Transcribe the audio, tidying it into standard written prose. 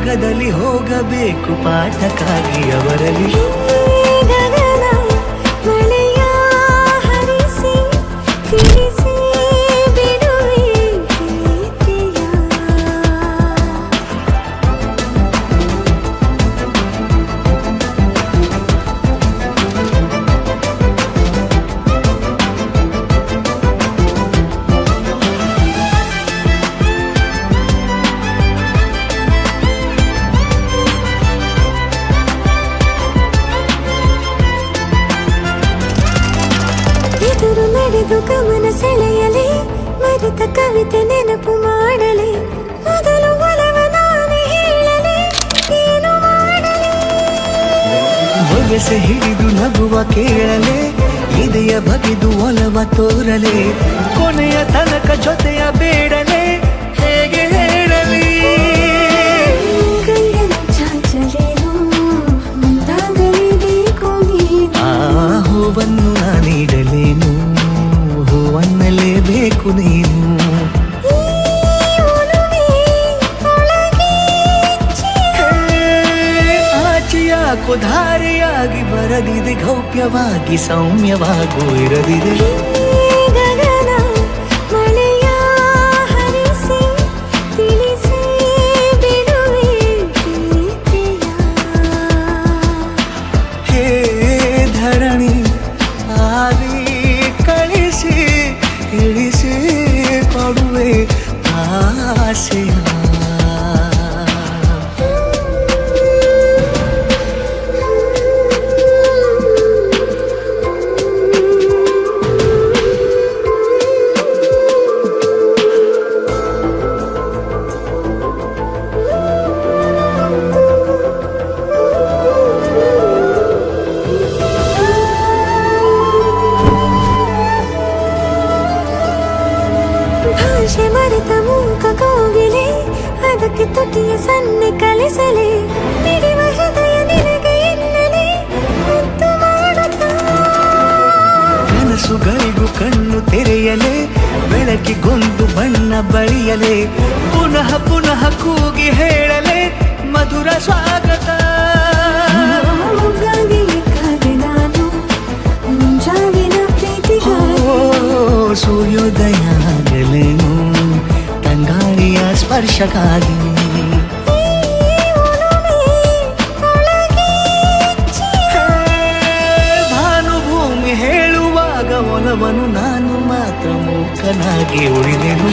ವೇಗದಲ್ಲಿ ಹೋಗಬೇಕು ಪಾಠಕ್ಕಾಗಿ ಅವರಲ್ಲಿ. ನಡೆದು ಗಮನ ಸೆಳೆಯಲೇ ಮರೆತ ಕವಿತೆ ನೆನಪು ಮಾಡಲೇ ಮೊದಲು ಒಲವ ನಾನೇ ಹೇಳಲೇ ಏನು ಮಾಡಲೇ ವಯಸ್ಸೆ ಹಿಡಿದು ನಗುವ ಕೇಳಲೇ ಇದೆಯ ಬಗೆದು ಒಲವ ತೋರಲೇ ಕೊನೆಯ ತನಕ ಜೊತೆಯ ಬೇಡಲೇ ಹೇಗೆ ಹೇಳಲಿ. ಕೈಯನ್ನು ಚಾಚಲೇನು ಮುಂದಾಗಲೇಬೇಕು ನೀನು ಆ ಹೂವನ್ನು ನಾನೀಡಲೇನು ಹೂವನ್ನಲೇಬೇಕು ನೀನು. ಆಚೆಯಾಕೋ ಧಾರೆಯಾಗಿ ಬರದಿದೆ ಗೌಪ್ಯವಾಗಿ ಸೌಮ್ಯವಾಗೂ ಇರದಿದೆ. ಗಗನ ಮಳೆಯ ಹರಿಸಿ ತಿಳಿಸಿ ಬಿಡುವೆ ಪ್ರೀತಿಯ. ಹೇ ಧರಣಿ ಆವಿ ಕಳಿಸಿ ಇಳಿಸಿ ಕೊಡುವೆ ಆಸೆಯ. ಭಾಷೆ ಮರೆತ ಮೂಕ ಕೋಗಿಲೆ ಅದಕ್ಕೆ ತುಟಿಯ ಸನ್ನೆ ಕಲಿಸಲೇ ಮಿಡಿವ ಹೃದಯ ನಿನಗೆ ಎನ್ನಲೇ ಮುದ್ದು ಮಾಡುತ್ತಾ. ಕನಸುಗಳಿಗೂ ಕಣ್ಣು ತೆರೆಯಲೇ ಬೆಳಕಿಗೊಂದು ಬಣ್ಣ ಬಳಿಯಲೇ ಪುನಃ ಪುನಃ ಕೂಗಿ ಹೇಳಲೇ ಮಧುರ ಸ್ವಾಗತ. ಮೊಗ್ಗಾಗಿ ಕಾದೆ ನಾನು ಮುಂಜಾವಿನ ಪ್ರೀತಿಗಾಗಿ. ಸೂರ್ಯೋದಯ ಆಗಲೇನು ತಂಗಾಳಿಯ ಸ್ಪರ್ಶಕ್ಕಾಗಿ. ಭಾನುಭೂಮಿ ಹೇಳುವಾಗ ಒಲವನು ನಾನು ಮಾತ್ರ ಮೂಕನಾಗಿ ಉಳಿದೆನು.